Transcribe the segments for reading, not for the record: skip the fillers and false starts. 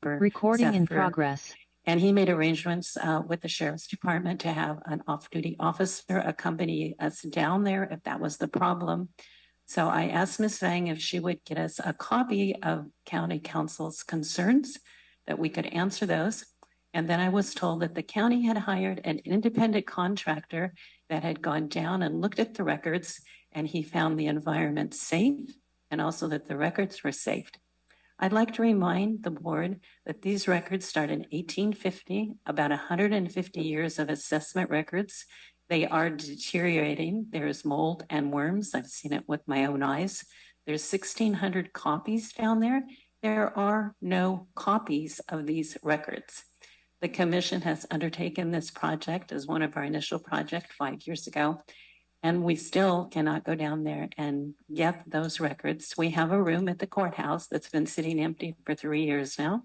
for Recording in Sept. progress. And he made arrangements with the sheriff's department to have an off-duty officer accompany us down there if that was the problem. So I asked Ms. Vang if she would get us a copy of county council's concerns, that we could answer those. And then I was told that the county had hired an independent contractor that had gone down and looked at the records, and he found the environment safe and also that the records were safe. I'd like to remind the board that these records start in 1850, about 150 years of assessment records. They are deteriorating. There's mold and worms. I've seen it with my own eyes. There's 1,600 copies down there. There are no copies of these records. The commission has undertaken this project as one of our initial projects 5 years ago, and we still cannot go down there and get those records. We have a room at the courthouse that's been sitting empty for 3 years now.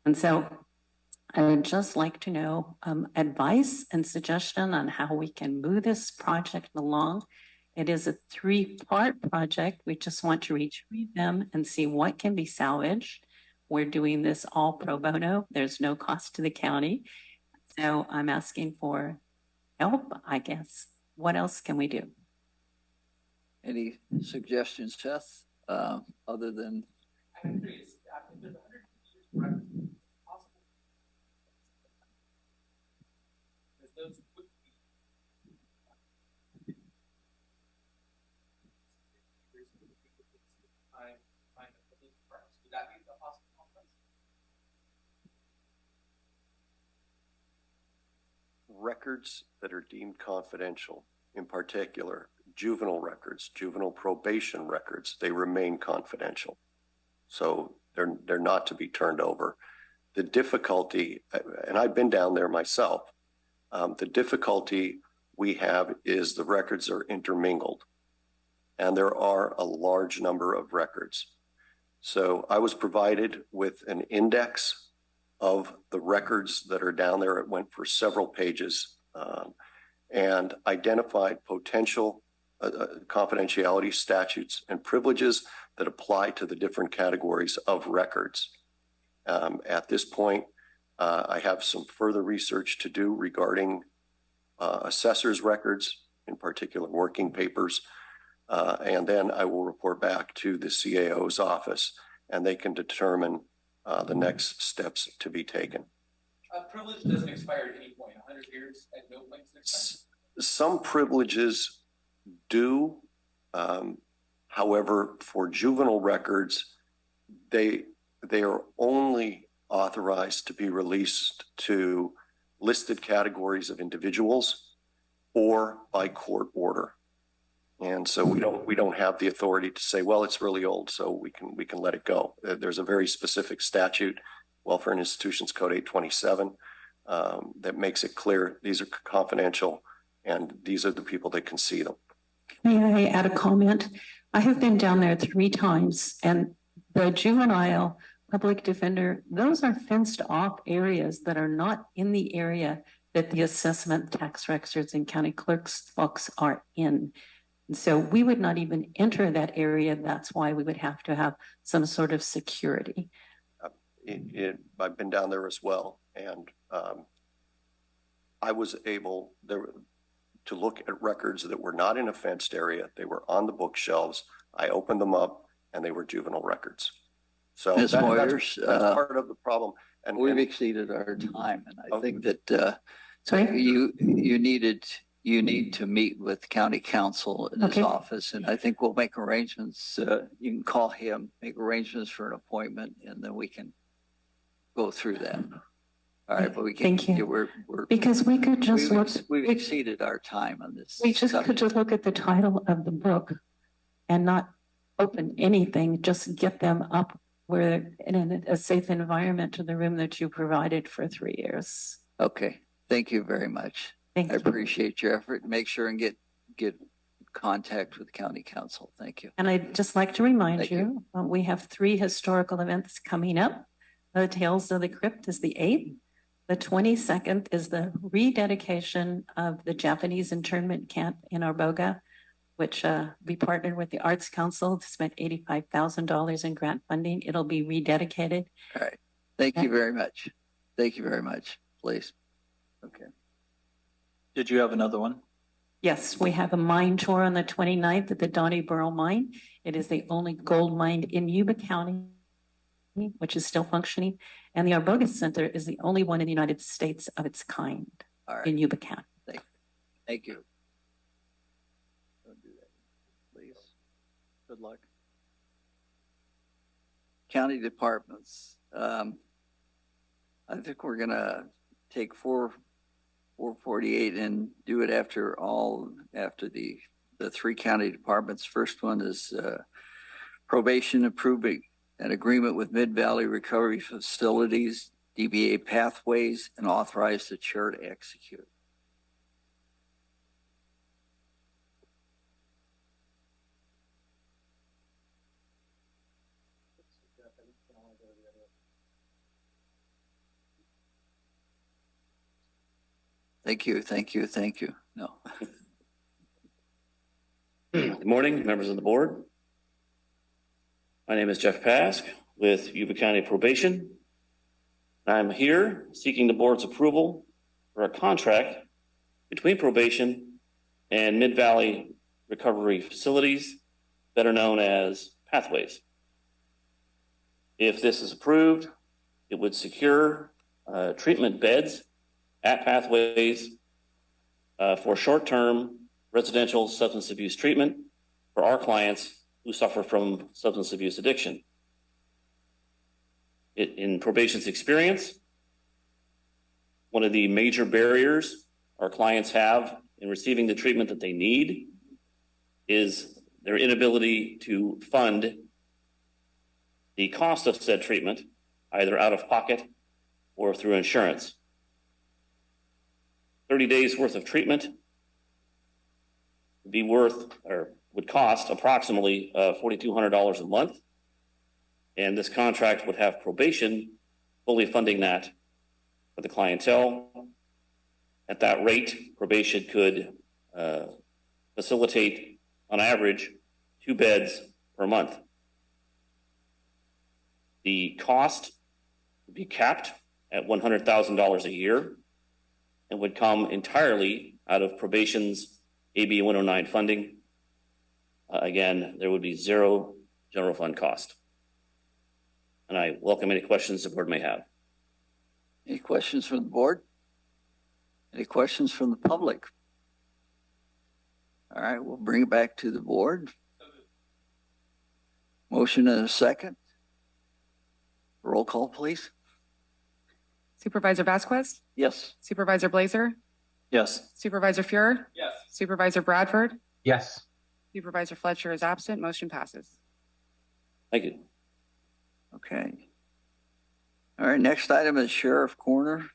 And so I would just like to know advice and suggestion on how we can move this project along. It is a 3-part project. We just want to retrieve them and see what can be salvaged. We're doing this all pro bono. There's no cost to the county. So I'm asking for help, I guess. What else can we do? Any suggestions, Seth, other than? Records that are deemed confidential, in particular, juvenile records, juvenile probation records, they remain confidential. So they're not to be turned over. The difficulty, and I've been down there myself, the difficulty we have is the records are intermingled, and there are a large number of records. So I was provided with an index of the records that are down there. It went for several pages and identified potential confidentiality statutes and privileges that apply to the different categories of records. At this point, I have some further research to do regarding assessors' records, in particular working papers, and then I will report back to the CAO's office, and they can determine the next steps to be taken. Privilege doesn't expire at any point. 100 years at no point expires. Some privileges do. However, for juvenile records, they are only authorized to be released to listed categories of individuals or by court order. And so we don't have the authority to say, well, it's really old, so we can let it go. There's a very specific statute, Welfare and Institutions Code 827, that makes it clear these are confidential and these are the people that can see them. May I add a comment? I have been down there 3 times, and the juvenile public defender, those are fenced off areas that are not in the area that the assessment, tax records, and county clerk's books are in. So we would not even enter that area. That's why we would have to have some sort of security. I've been down there as well, and I was able to look at records that were not in a fenced area. They were on the bookshelves. I opened them up, and they were juvenile records. So Ms. Moyers, that's part of the problem. And we've exceeded our time, and I think that sorry? You need to meet with county counsel in his office, and I think we'll make arrangements. You can call him, make arrangements for an appointment, and then we can go through that. All right, but we can. Thank you. We're because we could just look. We've exceeded our time on this. We just could just look at the title of the book, and not open anything. Just get them up where in a safe environment to the room that you provided for 3 years. Okay, thank you very much. I appreciate your effort. Make sure and get contact with county council. Thank you. And I'd just like to remind you, we have 3 historical events coming up. The Tales of the Crypt is the 8th. The 22nd is the rededication of the Japanese internment camp in Arboga, which we partnered with the Arts Council to spend $85,000 in grant funding. It'll be rededicated. All right. Thank you very much. Thank you very much, please. Okay. Did you have another one? Yes, we have a mine tour on the 29th at the Donnyboro mine. It is the only gold mine in Yuba County, which is still functioning. And the Arboga Center is the only one in the United States of its kind in Yuba County. Thank you. Don't do that, please. Good luck. County departments. I think we're gonna take 448 and do it after the three county departments. First one is probation approving an agreement with Mid-Valley Recovery Facilities, DBA Pathways, and authorize the chair to execute. Thank you, thank you, thank you. No. Good morning, members of the board. My name is Jeff Pask with Yuba County Probation. I'm here seeking the board's approval for a contract between probation and Mid-Valley Recovery Facilities, better known as Pathways. If this is approved, it would secure treatment beds at Pathways for short-term residential substance abuse treatment for our clients who suffer from substance abuse addiction. In probation's experience, one of the major barriers our clients have in receiving the treatment that they need is their inability to fund the cost of said treatment, either out of pocket or through insurance. 30 days worth of treatment would cost approximately $4,200 a month. And this contract would have probation fully funding that for the clientele. At that rate, probation could facilitate on average 2 beds per month. The cost would be capped at $100,000 a year and would come entirely out of probation's AB 109 funding. Again, there would be 0 general fund cost. And I welcome any questions the board may have. Any questions from the board? Any questions from the public? All right, we'll bring it back to the board. Motion and a second. Roll call, please. Supervisor Vasquez? Yes. Supervisor Blazer? Yes. Supervisor Fuhrer? Yes. Supervisor Bradford? Yes. Supervisor Fletcher is absent. Motion passes. Thank you. Okay. All right, next item is Sheriff Corner.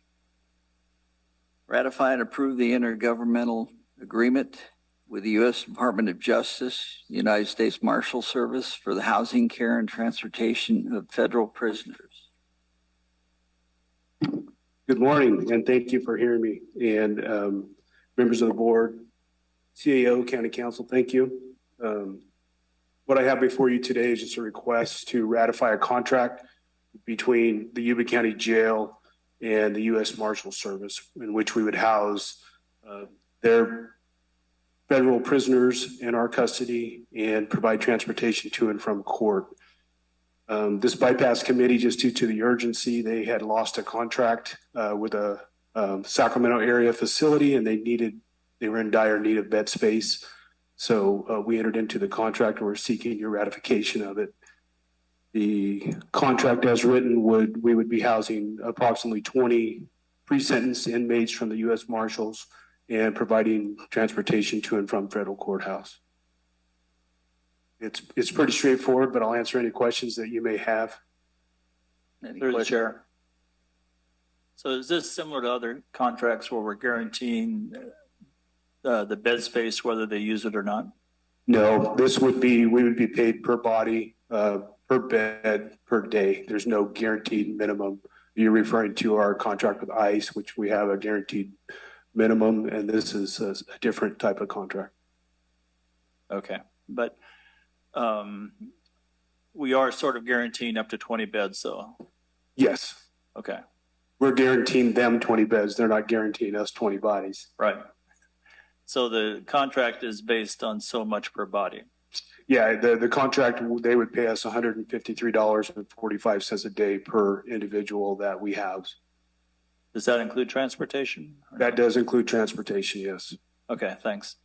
Ratify and approve the intergovernmental agreement with the U.S. Department of Justice, United States Marshal Service for the housing, care, and transportation of federal prisoners. Good morning, and thank you for hearing me. And members of the board, CAO, County Council, thank you. What I have before you today is just a request to ratify a contract between the Yuba County Jail and the U.S. Marshal Service, in which we would house their federal prisoners in our custody and provide transportation to and from court. This bypass committee, just due to the urgency, they had lost a contract with a Sacramento area facility, and they were in dire need of bed space. So we entered into the contract, and we're seeking your ratification of it. The contract as written we would be housing approximately 20 pre-sentence inmates from the U.S. Marshals and providing transportation to and from federal courthouse. It's pretty straightforward, but I'll answer any questions that you may have. Through the chair. So is this similar to other contracts where we're guaranteeing the bed space, whether they use it or not? No, we would be paid per body, per bed, per day. There's no guaranteed minimum. You're referring to our contract with ICE, which we have a guaranteed minimum, and this is a different type of contract. Okay, but we are sort of guaranteeing up to 20 beds, though. Yes. Okay, We're guaranteeing them 20 beds. They're not guaranteeing us 20 bodies. right. So the contract is based on so much per body. Yeah, the contract, they would pay us $153.45 a day per individual that we have. Does that include transportation? That does include transportation, yes. Okay, thanks.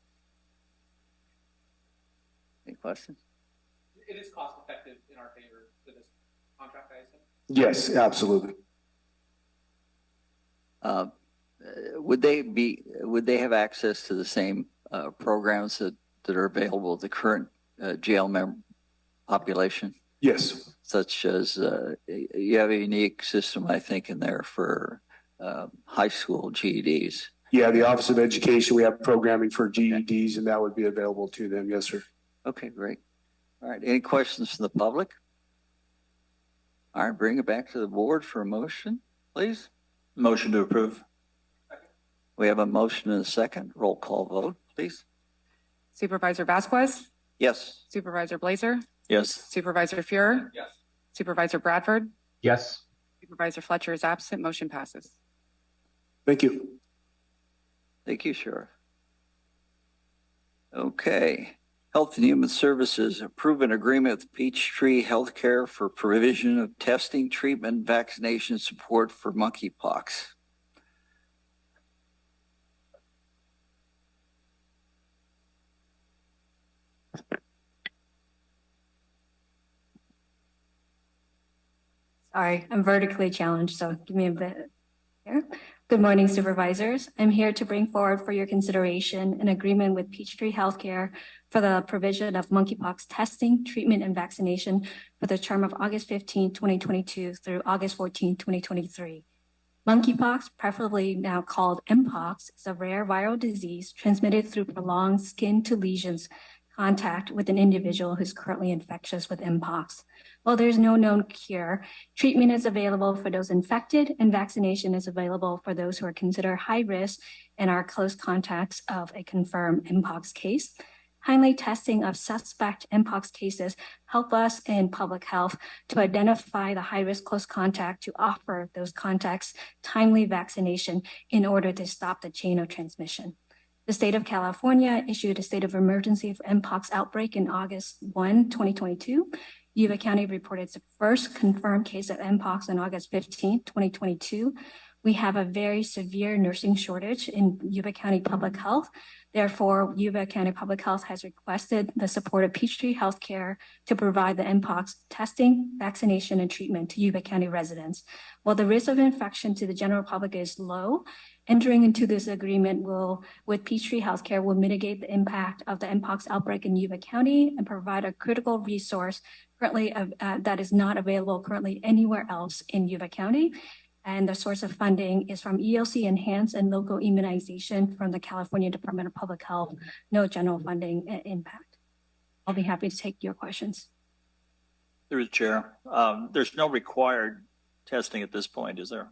Any questions? It is cost effective in our favor for this contract, I assume? Yes, absolutely. Would they have access to the same programs that are available to the current jail member population? Yes. Such as you have a unique system, I think, in there for high school GEDs. Yeah, the Office of Education, we have programming for GEDs, and that would be available to them. Yes, sir. Okay, great. All right. Any questions from the public? All right, bring it back to the board for a motion, please. Motion to approve. We have a motion and a second. Roll call vote, please. Supervisor Vasquez, Yes. Supervisor Blazer, Yes. Supervisor Fuhrer, Yes. Supervisor Bradford, Yes. Supervisor Fletcher is absent. Motion passes. Thank you. Thank you, Sheriff. Okay. Health and Human Services approve an agreement with Peachtree Healthcare for provision of testing, treatment, vaccination support for monkeypox. Sorry, I'm vertically challenged, so give me a bit here. Good morning, supervisors. I'm here to bring forward for your consideration an agreement with Peachtree Healthcare for the provision of monkeypox testing, treatment, and vaccination for the term of August 15, 2022 through August 14, 2023. Monkeypox, preferably now called Empox, is a rare viral disease transmitted through prolonged skin to lesions contact with an individual who's currently infectious with Empox. While there's no known cure, treatment is available for those infected and vaccination is available for those who are considered high risk and are close contacts of a confirmed Mpox case. Timely testing of suspect Mpox cases help us in public health to identify the high-risk close contact to offer those contacts timely vaccination in order to stop the chain of transmission. The state of California issued a state of emergency for Mpox outbreak in August 1, 2022. Yuba County reported its first confirmed case of Mpox on August 15, 2022. We have a very severe nursing shortage in Yuba County Public Health. Therefore, Yuba County Public Health has requested the support of Peachtree Healthcare to provide the Mpox testing, vaccination, and treatment to Yuba County residents. While the risk of infection to the general public is low, entering into this agreement with Peachtree Healthcare will mitigate the impact of the Mpox outbreak in Yuba County and provide a critical resource currently that is not available currently anywhere else in Yuba County. And the source of funding is from ELC Enhance and local immunization from the California Department of Public Health, no general funding impact. I'll be happy to take your questions. Through the chair, there's no required testing at this point, is there?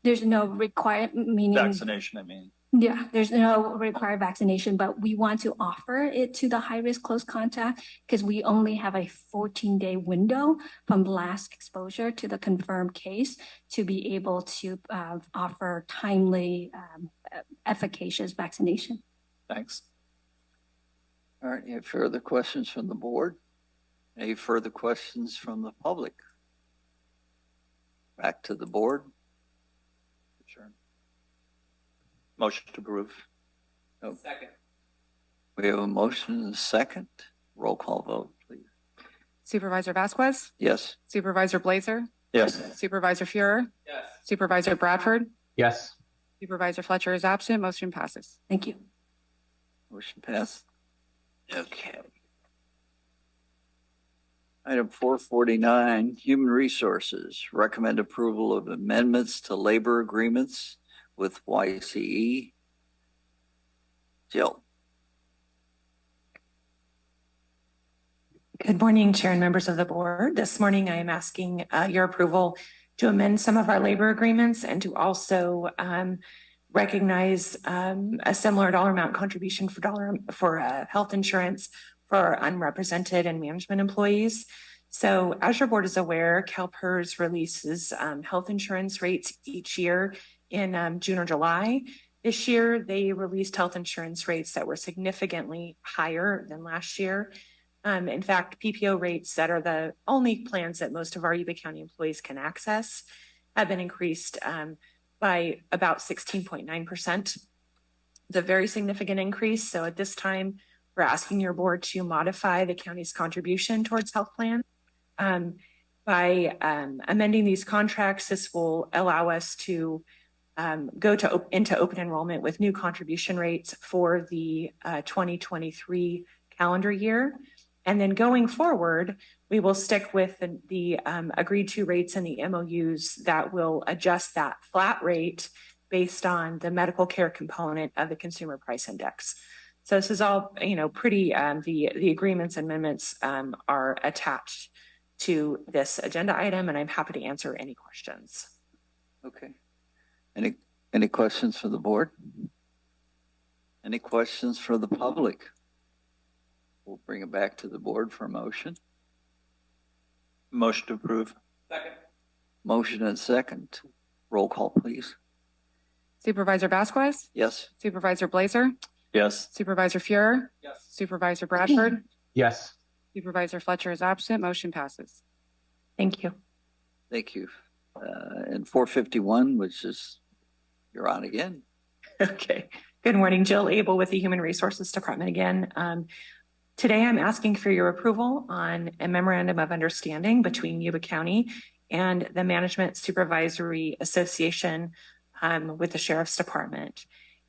There's no required, meaning Vaccination, I mean. Yeah, there's no required vaccination, but we want to offer it to the high-risk close contact because we only have a 14-day window from last exposure to the confirmed case to be able to offer timely, efficacious vaccination. Thanks. All right. Any further questions from the board? Any further questions from the public? Back to the board. Sure. Motion to approve. Oh, Second. we have a motion and a second. Roll call vote, please. Supervisor Vasquez, Yes. Supervisor Blazer, Yes. Supervisor Fuhrer, Yes. Supervisor Bradford, Yes. Supervisor Fletcher is absent. Motion passes. Thank you. Motion passed. Okay. Item 449, Human Resources. Recommend approval of amendments to labor agreements with YCE. Jill. Good morning, Chair and members of the board. This morning, I am asking your approval to amend some of our labor agreements and to also recognize a similar dollar amount contribution for health insurance for unrepresented and management employees. So as your board is aware, CalPERS releases health insurance rates each year in June or July. This year, they released health insurance rates that were significantly higher than last year. In fact, PPO rates that are the only plans that most of our Yuba County employees can access have been increased by about 16.9%. It's a very significant increase. So at this time, we're asking your board to modify the county's contribution towards health plan. By amending these contracts, this will allow us to go into open enrollment with new contribution rates for the 2023 calendar year. And then going forward, we will stick with the agreed to rates in the MOUs that will adjust that flat rate based on the medical care component of the consumer price index. So this is all, pretty, the agreements and amendments are attached to this agenda item, and I'm happy to answer any questions. Okay. Any questions for the board? Any questions for the public? We'll bring it back to the board for a motion. Motion to approve. Second. Motion and second. Roll call, please. Supervisor Vasquez, Yes. Supervisor Blazer, Yes. Supervisor Fuhrer, Yes. Supervisor Bradford, Yes. Supervisor Fletcher is absent. Motion passes. Thank you. Thank you. And 451, which is, you're on again. Okay. Good morning, Jill Abel with the Human Resources Department again. Today, I'm asking for your approval on a memorandum of understanding between Yuba County and the Management Supervisory Association with the Sheriff's Department.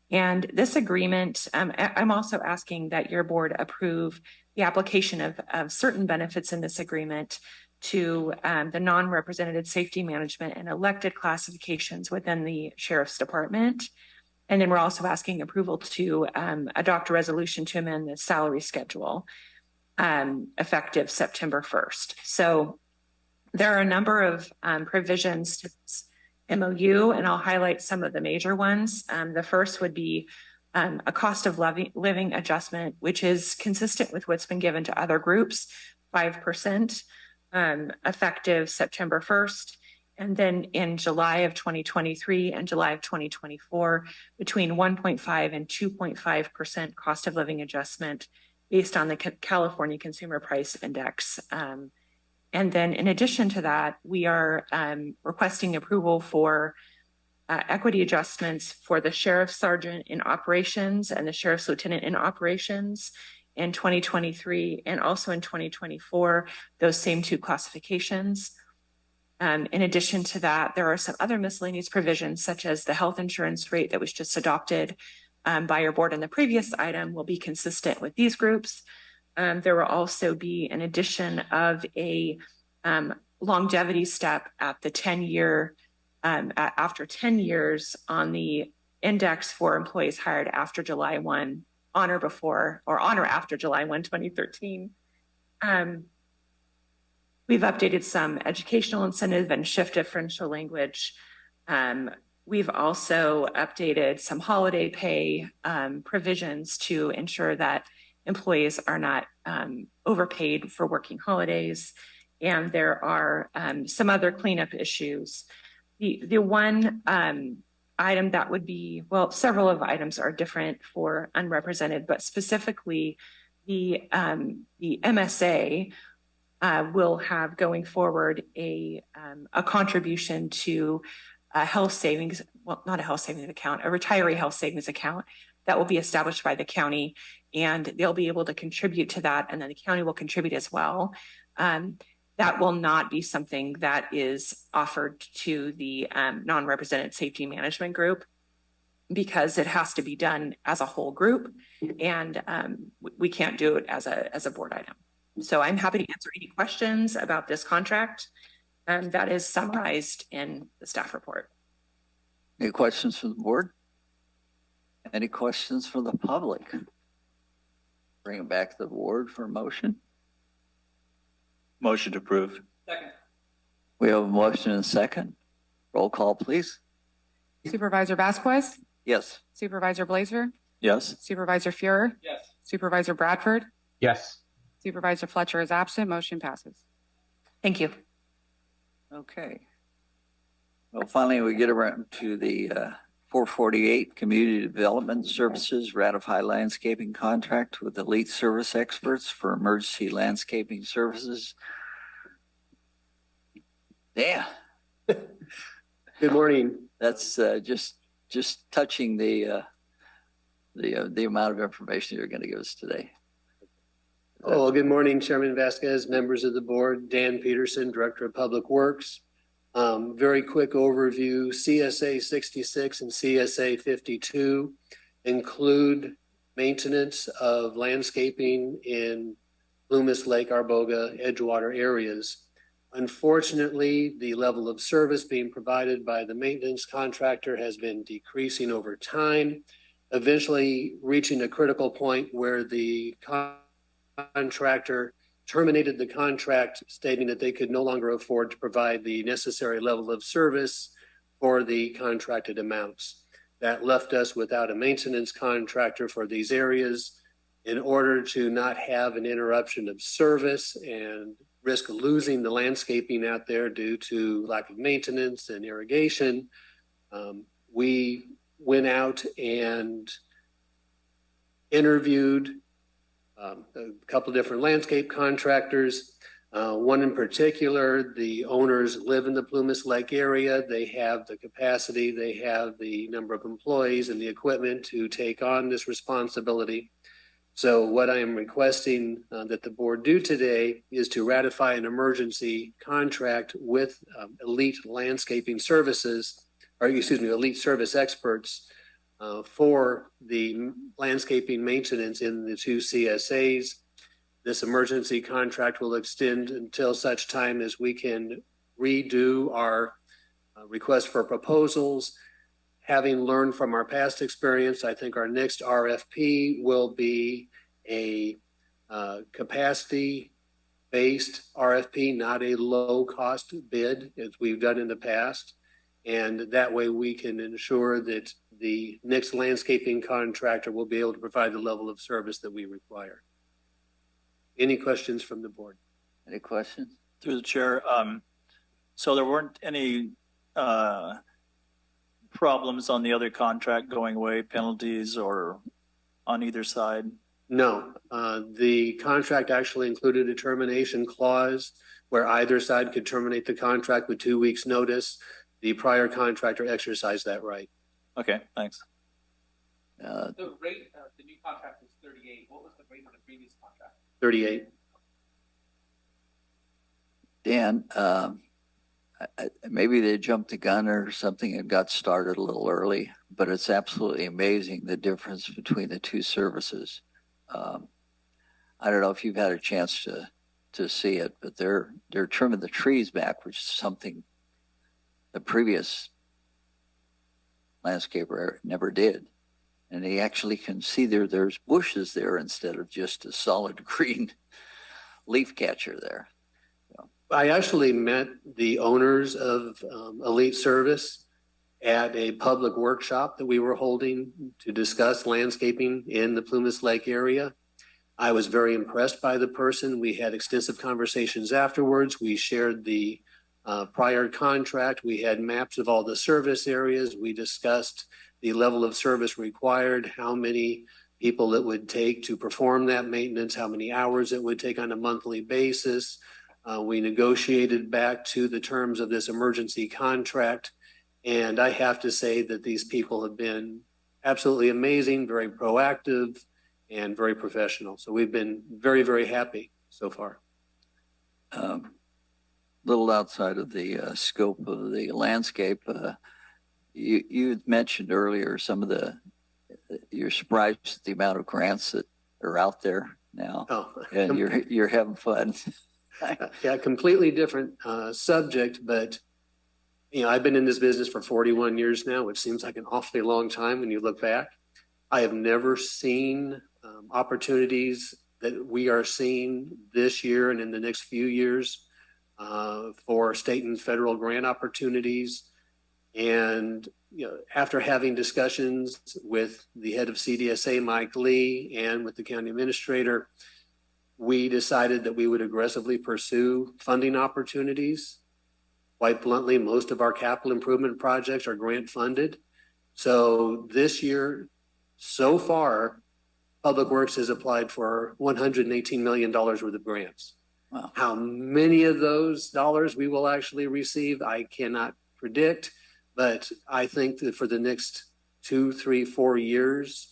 And this agreement, I'm also asking that your board approve the application of certain benefits in this agreement to the non-represented safety management and elected classifications within the Sheriff's Department. And then we're also asking approval to adopt a resolution to amend the salary schedule effective September 1st. So there are a number of provisions to this MOU, and I'll highlight some of the major ones. The first would be a cost of living adjustment, which is consistent with what's been given to other groups, 5%, effective September 1st. And then in July of 2023 and July of 2024, between 1.5 and 2.5% cost of living adjustment based on the California Consumer Price Index. And then in addition to that, we are requesting approval for equity adjustments for the Sheriff's Sergeant in operations and the Sheriff's Lieutenant in operations in 2023 and also in 2024, those same two classifications. In addition to that, there are some other miscellaneous provisions, such as the health insurance rate that was just adopted by your board in the previous item will be consistent with these groups. There will also be an addition of a longevity step at the 10-year, after 10 years on the index for employees hired after July 1, on or after July 1, 2013. We've updated some educational incentive and shift differential language. We've also updated some holiday pay provisions to ensure that employees are not overpaid for working holidays. And there are some other cleanup issues. The one item that would be, well, several of items are different for unrepresented, but specifically the MSA will have going forward a contribution to a health savings, well, not a health savings account, a retiree health savings account that will be established by the county, and they'll be able to contribute to that, and then the county will contribute as well. That will not be something that is offered to the non-represented safety management group because it has to be done as a whole group, and we can't do it as a board item. So I'm happy to answer any questions about this contract that is summarized in the staff report. Any questions for the board? Any questions for the public? Bring it back to the board for a motion. Motion to approve. Second. We have a motion and a second. Roll call, please. Supervisor Vasquez, Yes. Supervisor Blazer, Yes. Supervisor Fuhrer, Yes. Supervisor Bradford, Yes. Supervisor Fletcher is absent. Motion passes. Thank you. Okay. Well, finally, we get around to the 448 Community Development Services Ratify Landscaping Contract with Elite Service Experts for Emergency Landscaping Services. Yeah. Good morning. That's just touching the amount of information you're going to give us today. Oh, good morning, Chairman Vasquez, members of the board, Dan Peterson, Director of Public Works. Very quick overview, CSA 66 and CSA 52 include maintenance of landscaping in Plumas, Lake Arboga, Edgewater areas. Unfortunately, the level of service being provided by the maintenance contractor has been decreasing over time, eventually reaching a critical point where the contractor terminated the contract, stating that they could no longer afford to provide the necessary level of service for the contracted amounts. That left us without a maintenance contractor for these areas. In order to not have an interruption of service and risk losing the landscaping out there due to lack of maintenance and irrigation, we went out and interviewed a couple of different landscape contractors. One in particular, the owners live in the Plumas Lake area. They have the capacity, they have the number of employees and the equipment to take on this responsibility. So what I am requesting that the board do today is to ratify an emergency contract with Elite Landscaping Services, or excuse me, Elite Service Experts for the landscaping maintenance in the two CSAs. This emergency contract will extend until such time as we can redo our request for proposals. Having learned from our past experience, I think our next RFP will be a capacity-based RFP, not a low-cost bid as we've done in the past. And that way we can ensure that the next landscaping contractor will be able to provide the level of service that we require. Any questions from the board? Any questions? Through the chair. So there weren't any problems on the other contract going away, penalties or on either side? No, the contract actually included a termination clause where either side could terminate the contract with 2 weeks notice. The prior contractor exercised that right. Okay, thanks. The rate of the new contract was 38. What was the rate of the previous contract? 38. Dan, maybe they jumped the gun or something and got started a little early, but it's absolutely amazing the difference between the two services. I don't know if you've had a chance to see it, but they're trimming the trees back, which is something the previous landscaper never did. And they actually can see there's bushes there instead of just a solid green leaf catcher there. I actually met the owners of Elite Service at a public workshop that we were holding to discuss landscaping in the Plumas Lake area. I was very impressed by the person. We had extensive conversations afterwards. We shared the prior contract. We had maps of all the service areas. We discussed the level of service required, how many people it would take to perform that maintenance, how many hours it would take on a monthly basis. We negotiated back to the terms of this emergency contract. And I have to say that these people have been absolutely amazing, very proactive, and very professional. So we've been very, very happy so far. Little outside of the scope of the landscape, you had mentioned earlier you're surprised at the amount of grants that are out there now, and you're having fun. Yeah, completely different subject, but you know, I've been in this business for 41 years now, which seems like an awfully long time when you look back. I have never seen opportunities that we are seeing this year and in the next few years for state and federal grant opportunities. And you know, after having discussions with the head of CDSA, Mike Lee, and with the county administrator, we decided that we would aggressively pursue funding opportunities. Quite bluntly, most of our capital improvement projects are grant funded. So this year, so far, Public Works has applied for $118 million worth of grants. Wow. How many of those dollars we will actually receive, I cannot predict, but I think that for the next 2, 3, 4 years,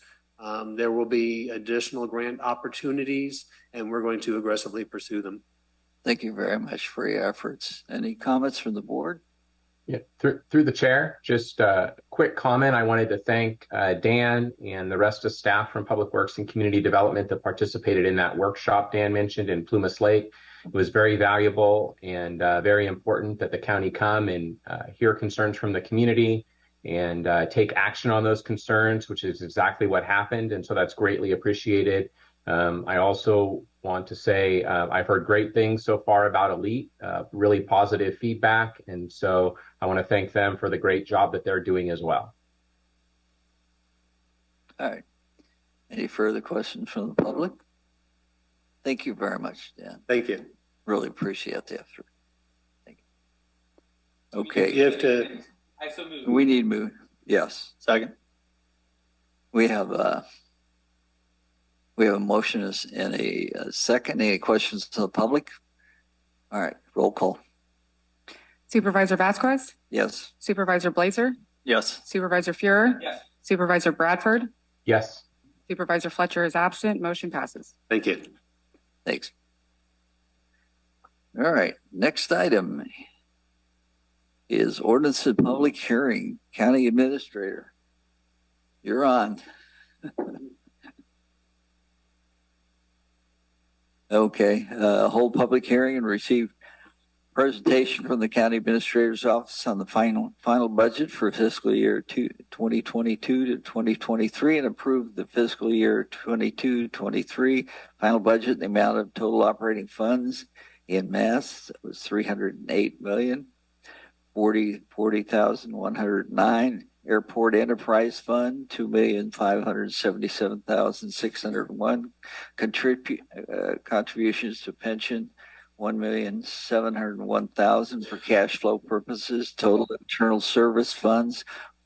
there will be additional grant opportunities, and we're going to aggressively pursue them. Thank you very much for your efforts. Any comments from the board? Yeah, through the chair, just a quick comment. I wanted to thank Dan and the rest of staff from Public Works and Community Development that participated in that workshop Dan mentioned in Plumas Lake. It was very valuable and very important that the county come and hear concerns from the community and take action on those concerns, which is exactly what happened. And so that's greatly appreciated. I also want to say I've heard great things so far about Elite, really positive feedback. And so I want to thank them for the great job that they're doing as well. All right. Any further questions from the public? Thank you very much, Dan. Thank you. Really appreciate the effort. Thank you. Okay. You have to. I so move. We need move. Yes. Second. We have a motion and a second. Any questions to the public? All right. Roll call. Supervisor Vasquez, Yes. Supervisor Blazer, Yes. Supervisor Fuhrer, Yes. Supervisor Bradford, Yes. Supervisor Fletcher is absent. Motion passes. Thank you. Thanks. All right. Next item is ordinance and public hearing. County Administrator, you're on. Okay. Hold public hearing and receive presentation from the County Administrator's Office on the final budget for fiscal year 2022 to 2023 and approve the fiscal year 22-23 final budget in the amount of total operating funds in mass was $308,040,109. Airport Enterprise Fund, $2,577,601. Contributions to pension, $1,701,000 for cash flow purposes. Total internal service funds,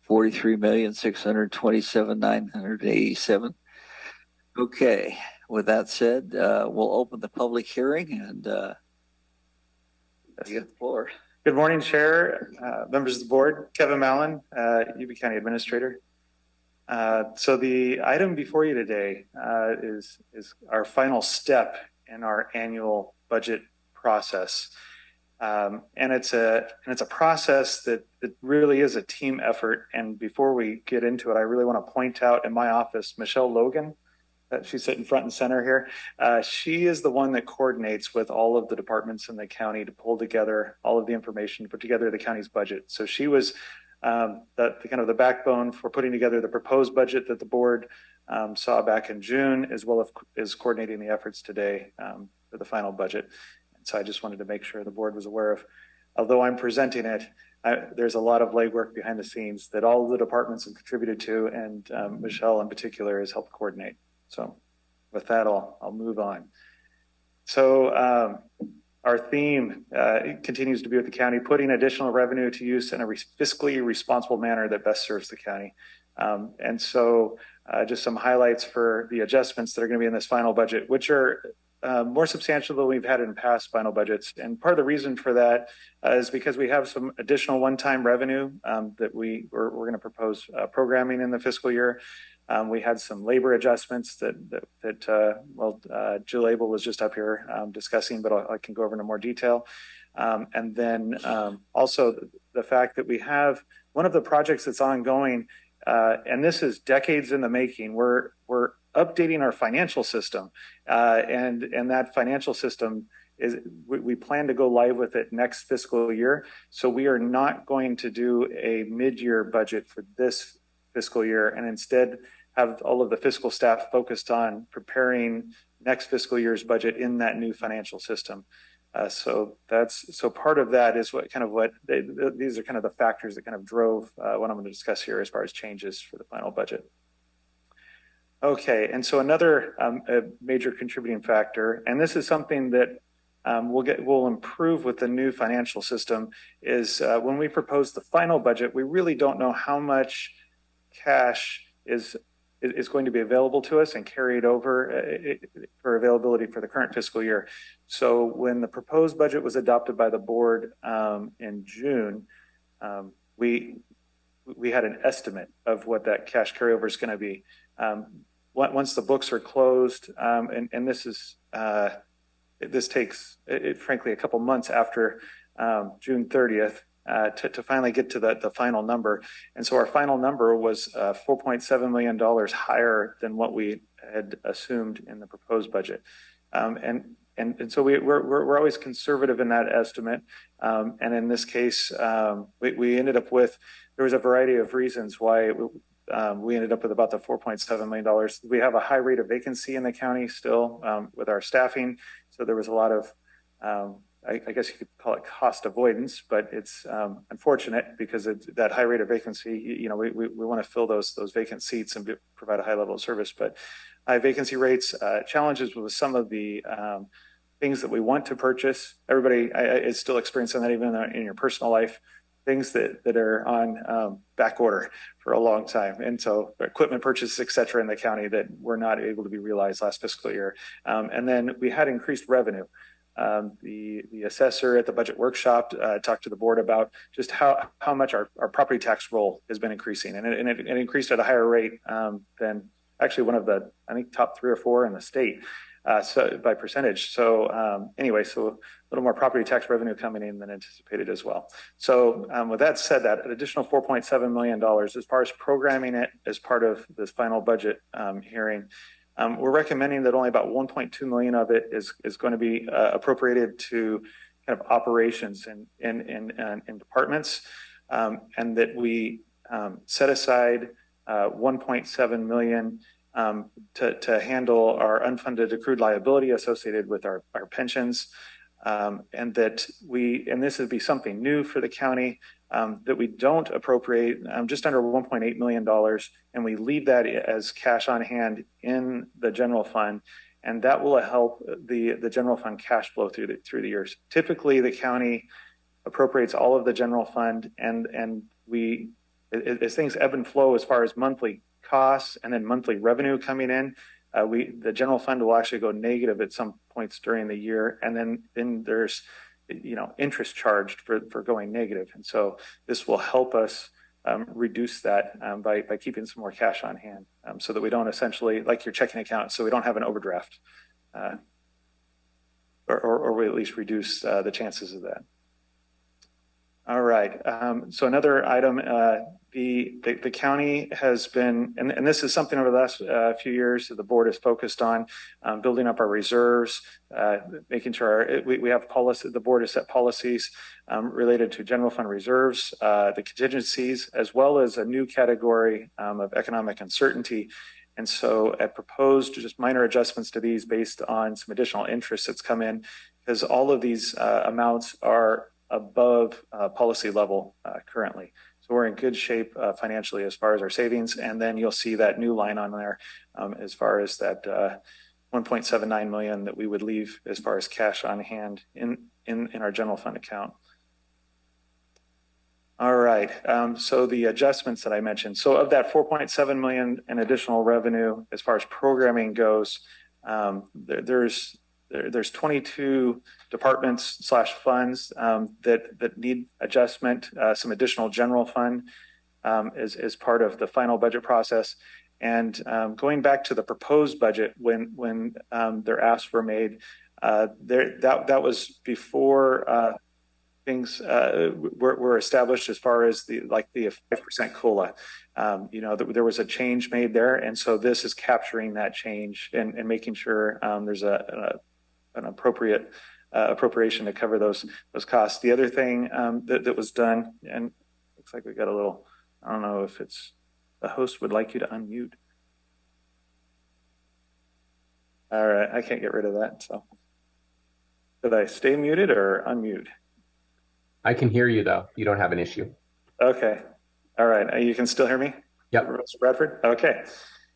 $43,627,987. Okay, with that said, we'll open the public hearing and you get the floor. Good morning, Chair, members of the board. Kevin Mallon, Yuba County Administrator. So the item before you today is our final step in our annual budget process, and it's a process that really is a team effort. And before we get into it, I really want to point out in my office, Michelle Logan. She's sitting front and center here. She is the one that coordinates with all of the departments in the county to pull together all of the information to put together the county's budget. So she was the backbone for putting together the proposed budget that the board saw back in June, as well as coordinating the efforts today for the final budget. And so I just wanted to make sure the board was aware of, although I'm presenting it, there's a lot of legwork behind the scenes that all of the departments have contributed to, and Michelle in particular has helped coordinate. So with that, I'll move on. So our theme continues to be with the county, putting additional revenue to use in a fiscally responsible manner that best serves the county. And so just some highlights for the adjustments that are going to be in this final budget, which are more substantial than we've had in past final budgets. And part of the reason for that is because we have some additional one-time revenue that we're going to propose programming in the fiscal year. We had some labor adjustments that Jill Abel was just up here discussing, but I can go over into more detail. And then also the fact that we have one of the projects that's ongoing, and this is decades in the making. We're updating our financial system, and that financial system is we plan to go live with it next fiscal year. So we are not going to do a mid-year budget for this fiscal year, and instead have all of the fiscal staff focused on preparing next fiscal year's budget in that new financial system. So part of that is these are kind of the factors that kind of drove what I'm going to discuss here as far as changes for the final budget. Okay, and so another a major contributing factor, and this is something that we'll improve with the new financial system, is when we propose the final budget, we really don't know how much cash is going to be available to us and carried over for availability for the current fiscal year. So when the proposed budget was adopted by the board in June, we had an estimate of what that cash carryover is going to be. Once the books are closed, and this takes, frankly, a couple months after June 30th to finally get to the final number. And so our final number was $4.7 million higher than what we had assumed in the proposed budget. And so we're always conservative in that estimate. And in this case, we ended up with, there was a variety of reasons why we ended up with about the $4.7 million. We have a high rate of vacancy in the county still with our staffing. So there was a lot of, I guess you could call it cost avoidance, but it's unfortunate because that high rate of vacancy, we want to fill those vacant seats and provide a high level of service. But high vacancy rates, challenges with some of the things that we want to purchase. Everybody is still experiencing that even in your personal life. Things that are on back order for a long time. And so equipment purchases, et cetera, in the county that were not able to be realized last fiscal year. And then we had increased revenue. The assessor at the budget workshop talked to the board about just how much our property tax roll has been increasing. And it increased at a higher rate than actually one of the, I think, top 3 or 4 in the state. So by percentage. So anyway, so a little more property tax revenue coming in than anticipated as well. So with that said, that additional $4.7 million, as far as programming it as part of this final budget hearing, we're recommending that only about $1.2 million of it is going to be appropriated to kind of operations in departments, and that we set aside $1.7 million to handle our unfunded accrued liability associated with our pensions, and that and this would be something new for the county, that we don't appropriate just under $1.8 million, and we leave that as cash on hand in the general fund, and that will help the general fund cash flow through the years. Typically, the county appropriates all of the general fund, and we, as things ebb and flow as far as monthly costs and then monthly revenue coming in, the general fund will actually go negative at some points during the year, and then there's interest charged for going negative, and so this will help us reduce that by keeping some more cash on hand, so that we don't essentially, like your checking account, so we don't have an overdraft, or we at least reduce the chances of that. All right. So another item, the county has been, and this is something over the last few years that the board has focused on, building up our reserves, making sure we have policy. The board has set policies related to general fund reserves, the contingencies, as well as a new category of economic uncertainty. And so I proposed just minor adjustments to these based on some additional interest that's come in, because all of these amounts are above policy level currently. So we're in good shape financially as far as our savings. And then you'll see that new line on there as far as that $1.79 million that we would leave as far as cash on hand in our general fund account. All right. So the adjustments that I mentioned. So of that $4.7 million in additional revenue, as far as programming goes, there's 22 departments / funds that need adjustment, some additional general fund as part of the final budget process. And going back to the proposed budget, when their asks were made, that was before things were established as far as the 5% COLA. There was a change made there, and so this is capturing that change and making sure there's an appropriate appropriation to cover those costs. The other thing that was done, and looks like we got a little, I don't know if it's the host would like you to unmute. All right, I can't get rid of that. So did I stay muted or unmute? I can hear you though. You don't have an issue. Okay. All right. You can still hear me? Yep. Mr. Bradford? Okay.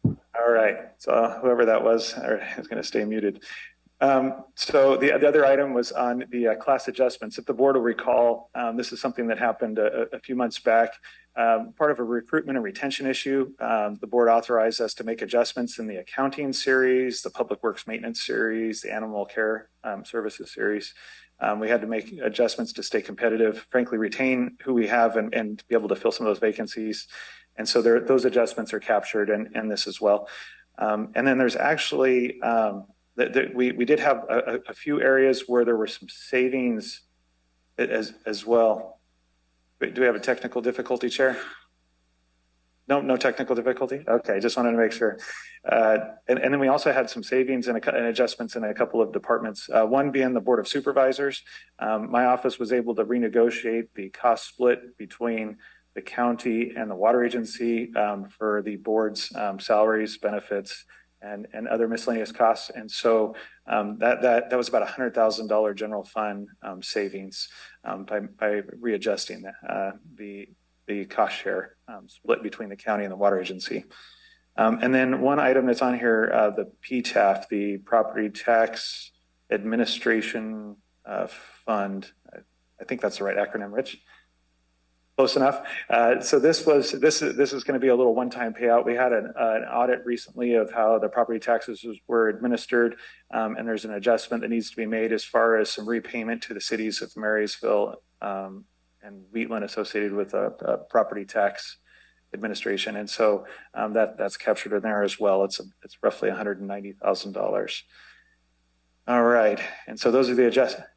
All All right. So whoever that was is going to stay muted. So the other item was on the class adjustments. If the board will recall, this is something that happened a few months back. Part of a recruitment and retention issue, the board authorized us to make adjustments in the accounting series, the public works maintenance series, the animal care services series. We had to make adjustments to stay competitive, frankly, retain who we have and be able to fill some of those vacancies. And so those adjustments are captured in this as well. And then there's actually, we did have a few areas where there were some savings as well. Do we have a technical difficulty, Chair? No technical difficulty? Okay, just wanted to make sure. And then we also had some savings and adjustments in a couple of departments, one being the Board of Supervisors. My office was able to renegotiate the cost split between the county and the water agency for the board's salaries, benefits, and other miscellaneous costs. And so that was about $100,000 general fund savings by readjusting the cost share split between the county and the water agency. And then one item that's on here, the PTAF, the Property Tax Administration Fund. I think that's the right acronym, Rich. Close enough. So this is going to be a little one-time payout. We had an audit recently of how the property taxes were administered, and there's an adjustment that needs to be made as far as some repayment to the cities of Marysville and Wheatland associated with a property tax administration, and so that's captured in there as well. It's roughly $190,000. All right, and so those are the adjustments.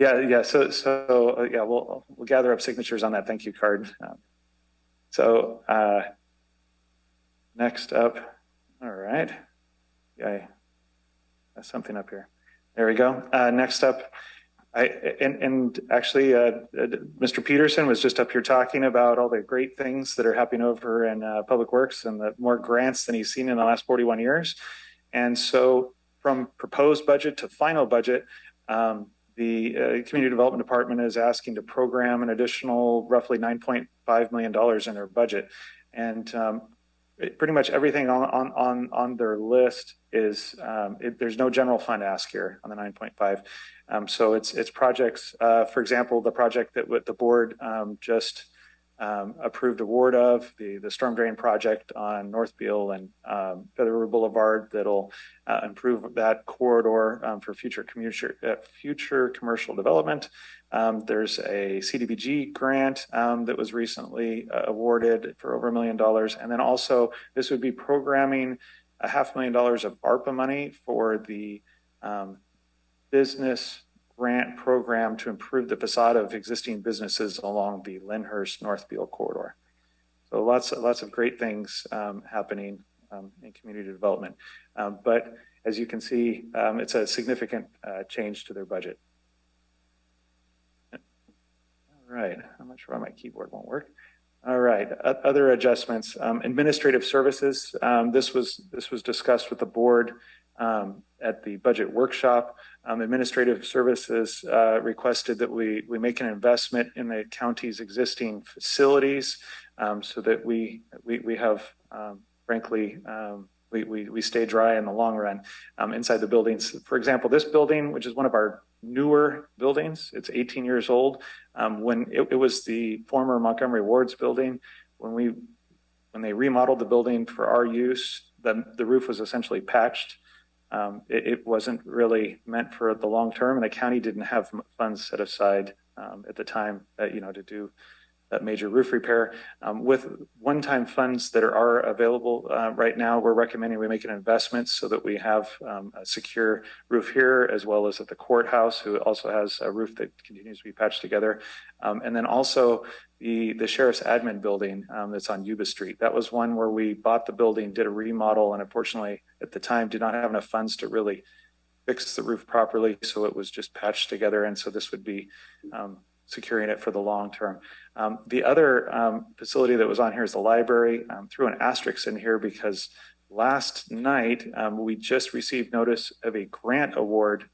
Yeah. So yeah, we'll gather up signatures on that thank you card. Next up, all right. Yeah, that's something up here. There we go. Next up, actually, Mr. Peterson was just up here talking about all the great things that are happening over in Public Works and the more grants than he's seen in the last 41 years. And so from proposed budget to final budget, the Community Development Department is asking to program an additional roughly $9.5 million in their budget. And pretty much everything on their list is, there's no general fund ask here on the 9.5. So it's projects, for example, the project that the board just approved award of, the storm drain project on Northfield and Feather River Boulevard that'll improve that corridor for future commercial development. There's a CDBG grant that was recently awarded for over $1 million. And then also this would be programming $500,000 of ARPA money for the business grant program to improve the facade of existing businesses along the Lyndhurst Northfield corridor. So lots of great things happening in community development. But as you can see, it's a significant change to their budget. All right, I'm not sure why my keyboard won't work. All right, other adjustments. Administrative services. This was discussed with the board at the budget workshop. Administrative services requested that we make an investment in the county's existing facilities so that we have, frankly, we stay dry in the long run inside the buildings. For example, this building, which is one of our newer buildings, it's 18 years old. When it was the former Montgomery Ward's building, when they remodeled the building for our use, the roof was essentially patched. It wasn't really meant for the long term, and the county didn't have funds set aside at the time, to do that major roof repair. With one-time funds that are available right now, we're recommending we make an investment so that we have a secure roof here, as well as at the courthouse, who also has a roof that continues to be patched together. And then also the sheriff's admin building that's on Yuba Street. That was one where we bought the building, did a remodel, and unfortunately at the time did not have enough funds to really fix the roof properly. So it was just patched together. And so this would be securing it for the long term. The other facility that was on here is the library. Threw an asterisk in here because last night we just received notice of a grant award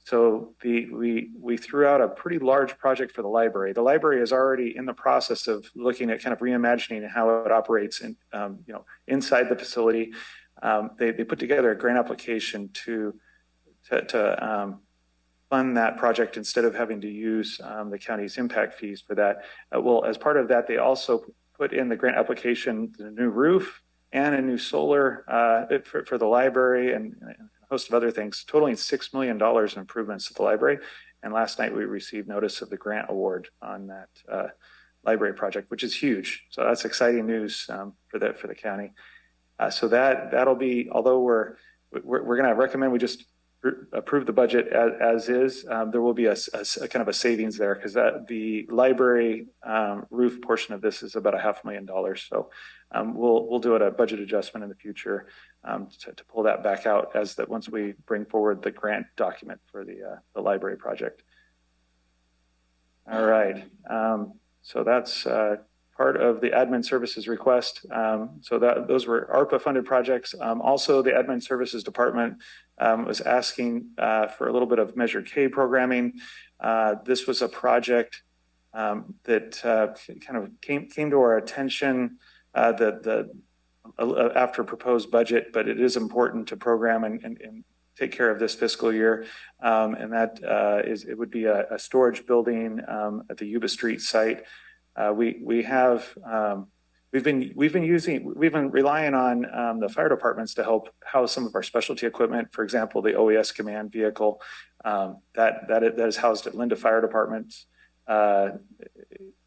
So we threw out a pretty large project for the library. The library is already in the process of looking at kind of reimagining how it operates in, inside the facility. They put together a grant application to fund that project instead of having to use the county's impact fees for that. Well, as part of that, they also put in the grant application the new roof and a new solar for the library and a host of other things, totaling $6 million in improvements to the library. And last night we received notice of the grant award on that library project, which is huge. So that's exciting news for the county. So that'll be, although we're going to recommend we just approve the budget as is, there will be a kind of a savings there because the library roof portion of this is about $500,000. So we'll do a budget adjustment in the future to pull that back out once we bring forward the grant document for the library project. All right. So that's part of the admin services request. So those were ARPA funded projects. Also, the admin services department was asking for a little bit of Measure K programming. This was a project that kind of came to our attention after proposed budget, but it is important to program and take care of this fiscal year. And that it would be a storage building at the Yuba Street site. We've been relying on the fire departments to help house some of our specialty equipment. For example, the OES command vehicle that is housed at Linda Fire Department's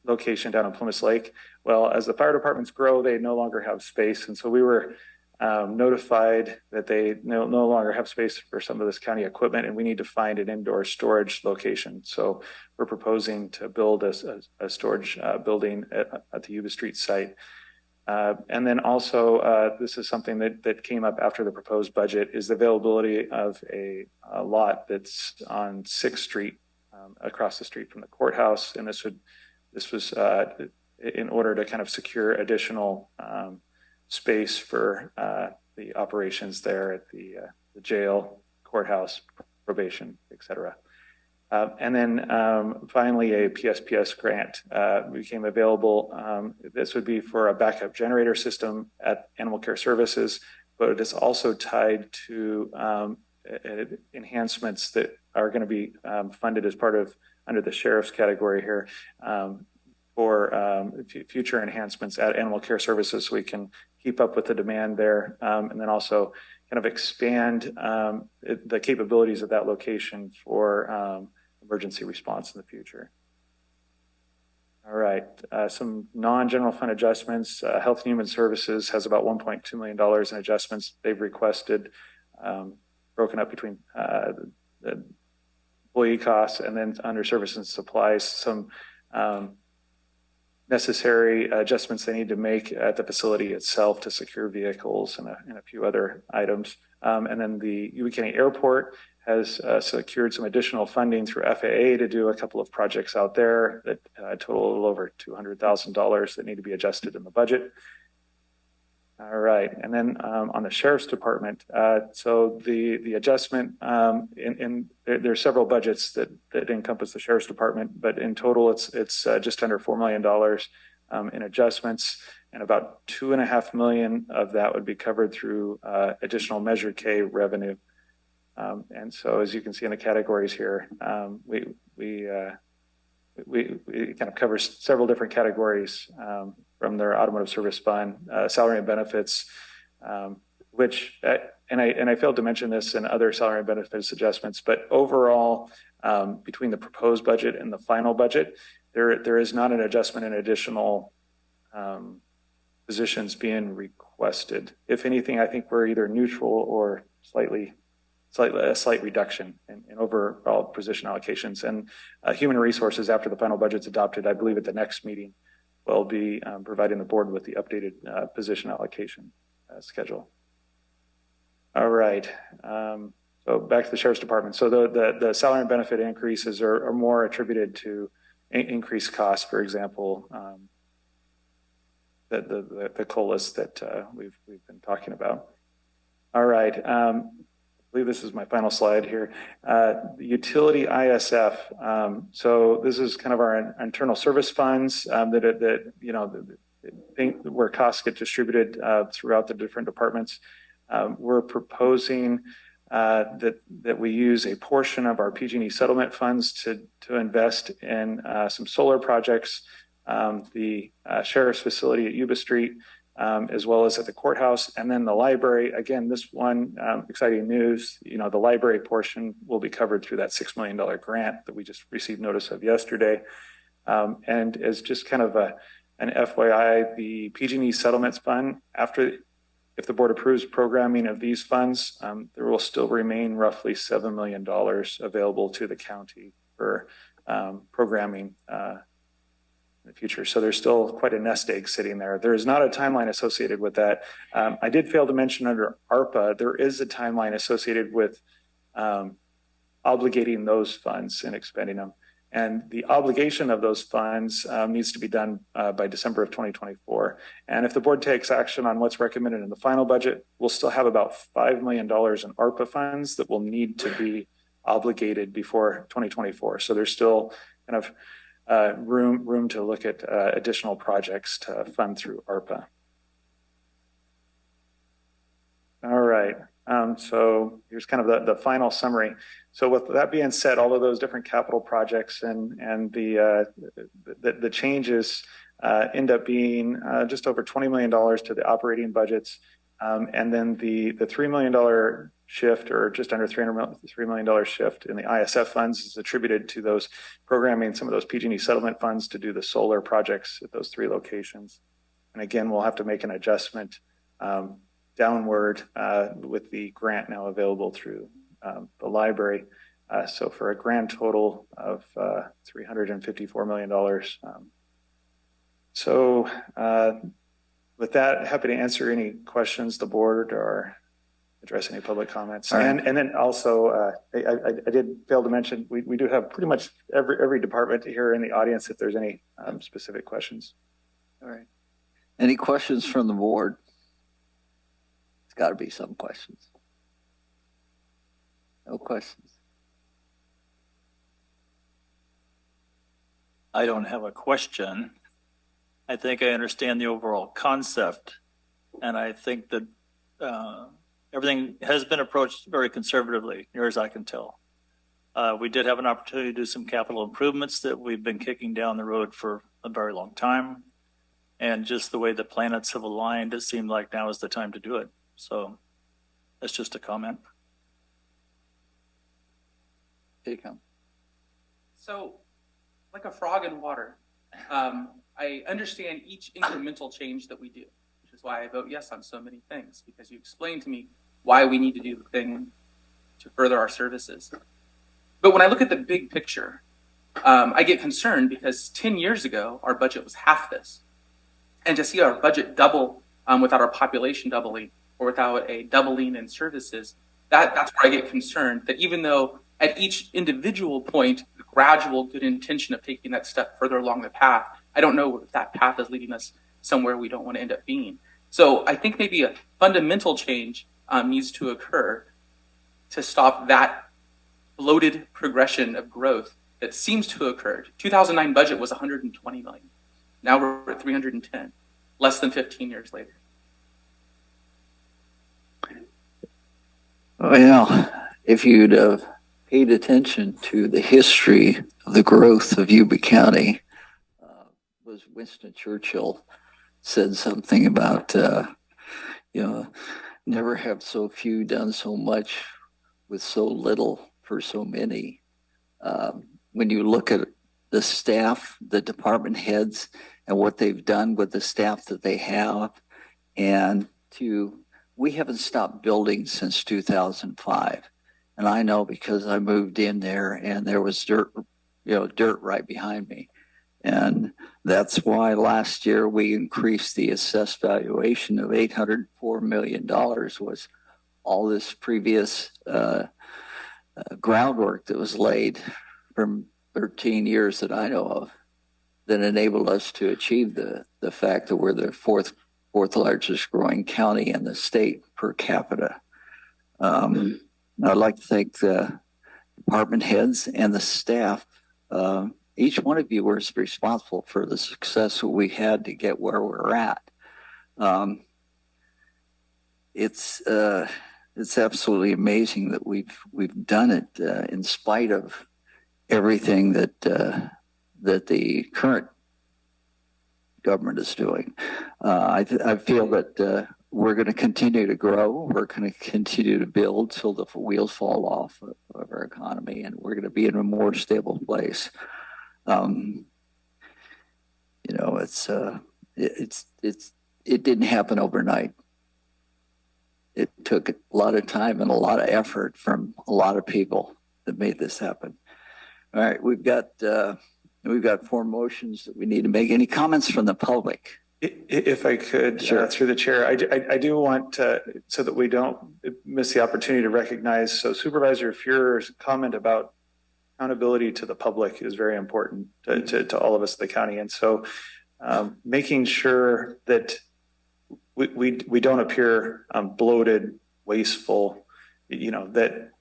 location down in Plumas Lake. Well, as the fire departments grow, they no longer have space, and so we were notified that they no longer have space for some of this county equipment, and we need to find an indoor storage location. So we're proposing to build a storage building at the Yuba Street site. And then also, this is something that came up after the proposed budget, is the availability of a lot that's on 6th Street, across the street from the courthouse. And this was in order to kind of secure additional space for the operations there at the jail, courthouse, probation, et cetera. And then finally, a PSPS grant became available. This would be for a backup generator system at Animal Care Services, but it is also tied to enhancements that are going to be funded as part of under the sheriff's category here for future enhancements at Animal Care Services, so we can keep up with the demand there, and then also kind of expand the capabilities of that location for emergency response in the future. All right, some non-general fund adjustments. Health and Human Services has about $1.2 million in adjustments they've requested, broken up between the employee costs and then under services and supplies, some necessary adjustments they need to make at the facility itself to secure vehicles and a few other items. And then the Yuba County Airport has secured some additional funding through FAA to do a couple of projects out there that total a little over $200,000 that need to be adjusted in the budget. All right, and then on the Sheriff's Department, so the adjustment, there are several budgets that encompass the Sheriff's Department, but in total it's just under $4 million in adjustments, and about $2.5 million of that would be covered through additional Measure K revenue. And so as you can see in the categories here, we kind of cover several different categories from their automotive service fund, salary and benefits, which, and I failed to mention this in other salary and benefits adjustments, but overall, between the proposed budget and the final budget, there is not an adjustment in additional positions being requested. If anything, I think we're either neutral or a slight reduction in overall position allocations. And human resources, after the final budget's adopted, I believe at the next meeting, will be providing the board with the updated position allocation schedule. All right. So back to the Sheriff's Department. So the salary and benefit increases are more attributed to increased costs, for example, the COLAs that we've been talking about. All right. believe this is my final slide here. The utility ISF. So this is kind of our internal service funds where costs get distributed throughout the different departments. We're proposing that we use a portion of our PG&E settlement funds to invest in some solar projects, the sheriff's facility at Yuba Street, as well as at the courthouse, and then the library. Again, this one exciting news, the library portion will be covered through that $6 million grant that we just received notice of yesterday. And as just kind of an FYI, the PG&E settlements fund, if the board approves programming of these funds, there will still remain roughly $7 million available to the county for programming in the future. So there's still quite a nest egg sitting there. There is not a timeline associated with that. I did fail to mention under ARPA, there is a timeline associated with obligating those funds and expending them. And the obligation of those funds needs to be done by December of 2024. And if the board takes action on what's recommended in the final budget, we'll still have about $5 million in ARPA funds that will need to be obligated before 2024. So there's still kind of room to look at additional projects to fund through ARPA. All right. So here's kind of the final summary. So with that being said, all of those different capital projects and the changes end up being just over $20 million to the operating budgets. And then the $3 million shift, or just under $3 million shift in the ISF funds, is attributed to those programming some of those PG&E settlement funds to do the solar projects at those 3 locations. And again, we'll have to make an adjustment downward with the grant now available through the library. So for a grand total of $354 million. So with that, happy to answer any questions the board or address any public comments. Right. And then also, I did fail to mention, we do have pretty much every department here in the audience if there's any specific questions. All right. Any questions from the board? It's got to be some questions. No questions. I don't have a question. I think I understand the overall concept, and I think that everything has been approached very conservatively, near as I can tell. We did have an opportunity to do some capital improvements that we've been kicking down the road for a very long time. And just the way the planets have aligned, it seemed like now is the time to do it. So that's just a comment. Here you come. So, like a frog in water, I understand each incremental change that we do, which is why I vote yes on so many things, because you explained to me why we need to do the thing to further our services. But when I look at the big picture, I get concerned because 10 years ago, our budget was half this. And to see our budget double without our population doubling, or without a doubling in services, that's where I get concerned that even though at each individual point, the gradual good intention of taking that step further along the path, I don't know if that path is leading us somewhere we don't want to end up being. So I think maybe a fundamental change needs to occur to stop that bloated progression of growth that seems to occur. 2009 budget was 120 million. Now we're at 310, less than 15 years later. Well, if you'd have paid attention to the history of the growth of Yuba County, was Winston Churchill said something about, never have so few done so much with so little for so many. When you look at the staff, the department heads, and what they've done with the staff that they have, and we haven't stopped building since 2005. And I know because I moved in there and there was dirt right behind me. And that's why last year we increased the assessed valuation of $804 million, was all this previous groundwork that was laid from 13 years that I know of that enabled us to achieve the fact that we're the fourth largest growing county in the state per capita. I'd like to thank the department heads and the staff. Each one of you was responsible for the success that we had to get where we're at. It's absolutely amazing that we've done it in spite of everything that the current government is doing. I feel that we're going to continue to grow. We're going to continue to build till the wheels fall off of our economy, and we're going to be in a more stable place. You know, it didn't happen overnight. It took a lot of time and a lot of effort from a lot of people that made this happen. All right, we've got 4 motions that we need to make. Any comments from the public? If I could, Sure. Through the chair, I do want so that we don't miss the opportunity to recognize. So Supervisor Fuhrer's comment about accountability to the public is very important to all of us in the county. And so making sure that we don't appear bloated, wasteful, you know, that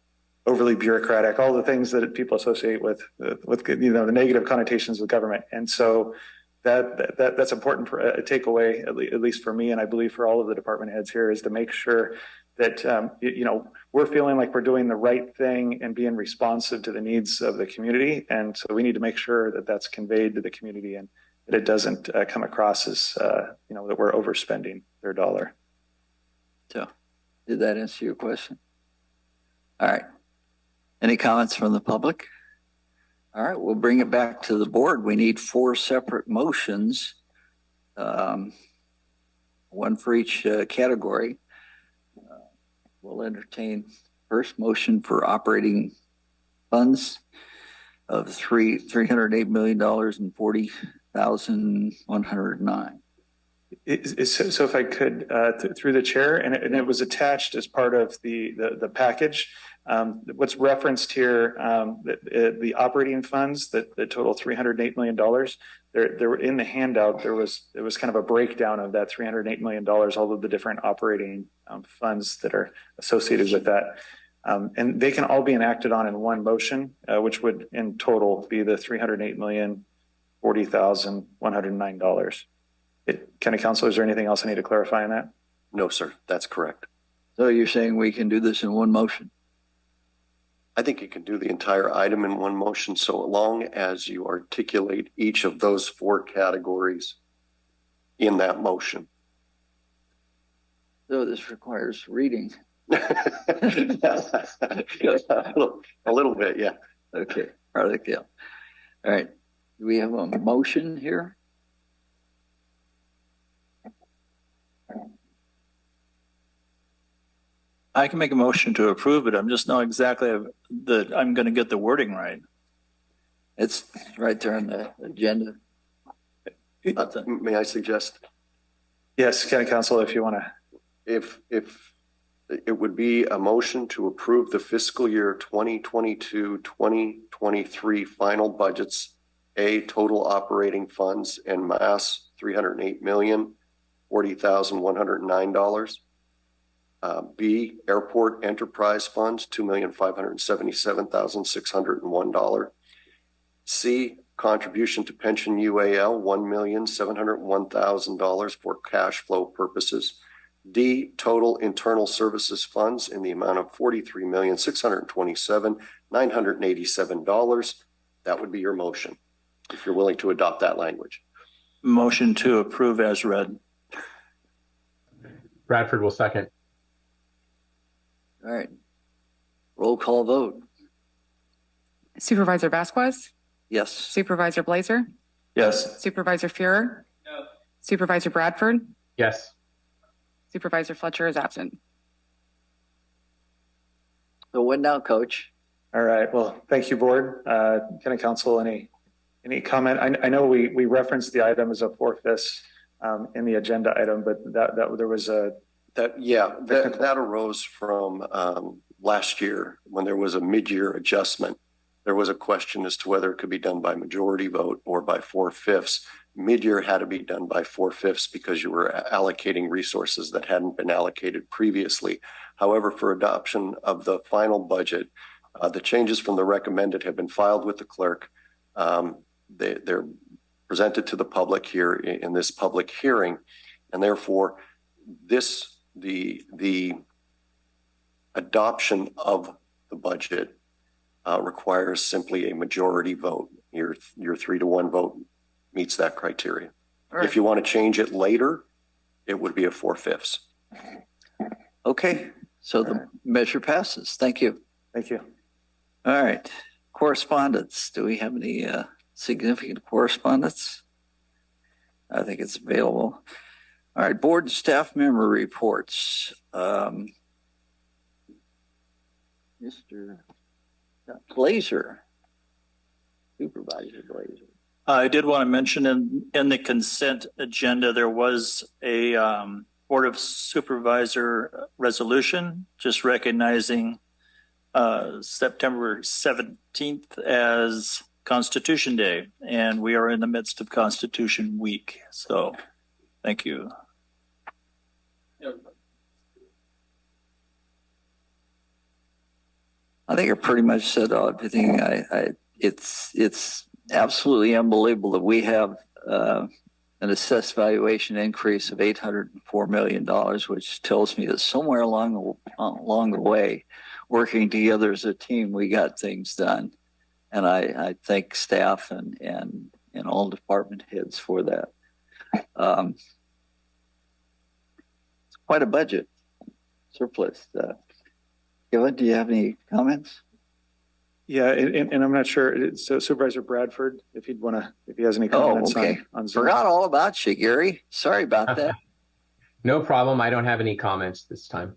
overly bureaucratic, all the things that people associate with you know, the negative connotations of government. And so that's important for a takeaway, at least for me, and I believe for all of the department heads here, is to make sure that you know, we're feeling like we're doing the right thing and being responsive to the needs of the community. And so we need to make sure that that's conveyed to the community and that it doesn't come across as you know, that we're overspending their dollar. So, did that answer your question? All right. Any comments from the public? All right, we'll bring it back to the board. We need 4 separate motions, one for each category. We'll entertain first motion for operating funds of $308 million and 40,109. So if I could, through the chair, and it was attached as part of the package. What's referenced here, the operating funds that total $308 million. There were in the handout. It was kind of a breakdown of that $308 million, all of the different operating funds that are associated with that, and they can all be enacted on in one motion, which would in total be the $308,040,109. County Council, is there anything else I need to clarify on that? No, sir, that's correct. So you're saying we can do this in one motion? I think you can do the entire item in one motion so long as you articulate each of those 4 categories in that motion. So this requires reading. A little bit, yeah. Okay, all right. Do we have a motion here? I can make a motion to approve it. I'm just not exactly I'm going to get the wording right. It's right there on the agenda. May I suggest? Yes, County Council, if you want to. If it would be a motion to approve the fiscal year 2022-2023 final budgets, A, total operating funds and mass $308,040,109. B, airport enterprise funds, $2,577,601. C, contribution to pension UAL, $1,701,000 for cash flow purposes. D, total internal services funds in the amount of $43,627,987. That would be your motion, if you're willing to adopt that language. Motion to approve as read. Bradford will second. All right. Roll call vote. Supervisor Vasquez, Yes. Supervisor Blazer, Yes. Supervisor Fuhrer, No. Supervisor Bradford, Yes. Supervisor Fletcher is absent. So what now, Coach? All right. Well, thank you, Board. County Council, any comment? I know we referenced the item as a 4/5 in the agenda item, but that there was a that arose from last year when there was a mid-year adjustment. There was a question as to whether it could be done by majority vote or by 4/5. mid-year had to be done by 4/5 because you were allocating resources that hadn't been allocated previously. However, for adoption of the final budget, the changes from the recommended have been filed with the clerk. They're presented to the public here in this public hearing, and therefore the adoption of the budget requires simply a majority vote. Your 3-to-1 vote meets that criteria. Right. If you want to change it later, it would be a 4/5. Okay, so the measure passes. Thank you. Thank you. All right, correspondence. Do we have any significant correspondence? I think it's available. All right, board and staff member reports. Mr. Glazer, Supervisor Glazer. I did want to mention in the consent agenda, there was a Board of Supervisor resolution just recognizing September 17th as Constitution Day, and we are in the midst of Constitution Week. So thank you. I think I pretty much said everything. It's absolutely unbelievable that we have an assessed valuation increase of $804 million, which tells me that somewhere along the way, working together as a team, we got things done. And I thank staff and all department heads for that. It's quite a budget surplus. Kevin, do you have any comments? Yeah, and I'm not sure. So Supervisor Bradford, if he has any comments on Zoom. Forgot all about you, Gary. Sorry about that. No problem. I don't have any comments this time.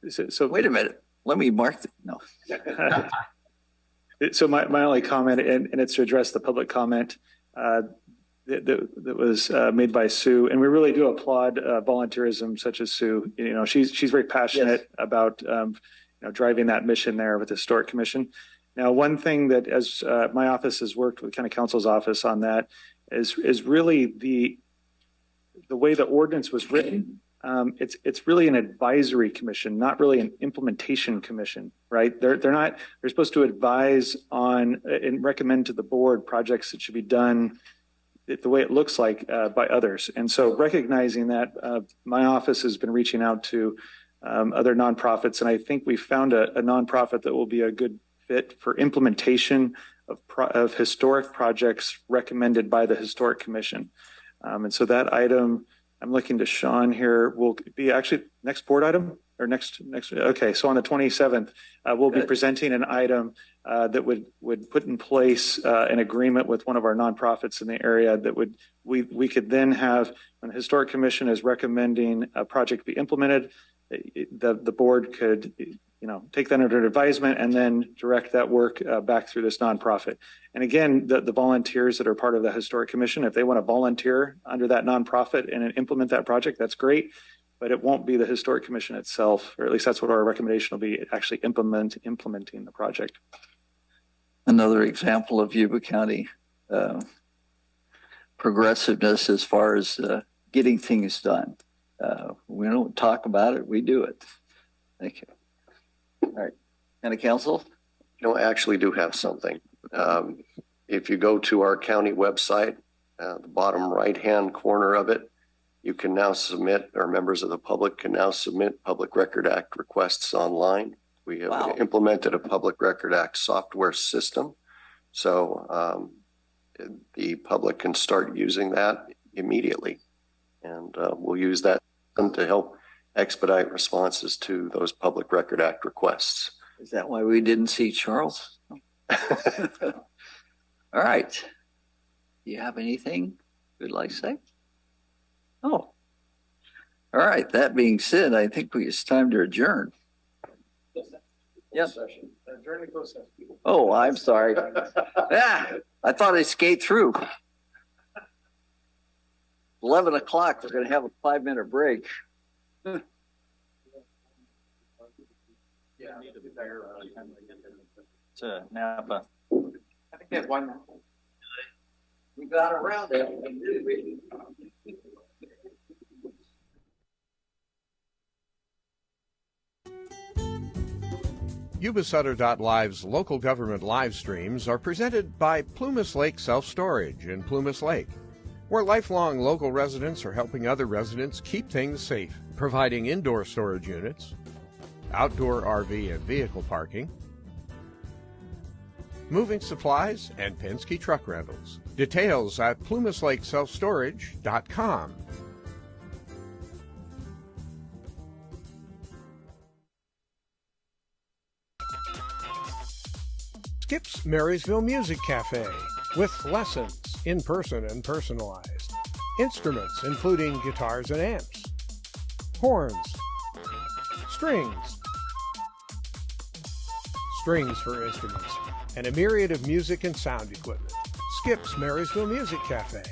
So wait a minute. Let me mark no. So my only comment, and it's to address the public comment that was made by Sue, and we really do applaud volunteerism such as Sue. You know, she's very passionate about driving that mission there with the Historic Commission. Now, one thing that as my office has worked with County Council's office on that is really the way the ordinance was written. It's really an advisory commission, not really an implementation commission, right? They're supposed to advise on and recommend to the board projects that should be done the way it looks like by others. And so recognizing that, my office has been reaching out to other nonprofits, and I think we found a nonprofit that will be a good fit for implementation of historic projects recommended by the Historic Commission. And so that item, I'm looking to Sean here, will be actually next board item or next. Okay, so on the 27th, we'll be presenting an item that would put in place an agreement with one of our nonprofits in the area that we could then have, when the Historic Commission is recommending a project be implemented, the board could take that under advisement and then direct that work back through this nonprofit. And again, the volunteers that are part of the Historic Commission, if they want to volunteer under that nonprofit and implement that project, that's great, but it won't be the Historic Commission itself, or at least that's what our recommendation will be, actually implementing the project. Another example of Yuba County progressiveness as far as getting things done. We don't talk about it, we do it. Thank you. All right, County Council? I actually do have something. If you go to our county website, the bottom right-hand corner of it, you can now submit, or members of the public can now submit Public Record Act requests online. We have implemented a Public Record Act software system. So the public can start using that immediately. And we'll use that to help expedite responses to those Public Record Act requests. Is that why we didn't see Charles? All right. Do you have anything you'd like to say? Oh. All right. That being said, I think it's time to adjourn. Yep. Oh, I'm sorry. I thought I skate through. 11 o'clock, we're going to have a 5-minute break. To Napa. I think they have one now. We got around it, didn't we? Yuba-Sutter.live's local government live streams are presented by Plumas Lake Self-Storage in Plumas Lake, where lifelong local residents are helping other residents keep things safe, providing indoor storage units, outdoor RV and vehicle parking, moving supplies, and Penske truck rentals. Details at plumaslakeselfstorage.com. Skip's Marysville Music Cafe, with lessons, in person and personalized. Instruments including guitars and amps, horns, strings for instruments, and a myriad of music and sound equipment. Skip's Marysville Music Cafe.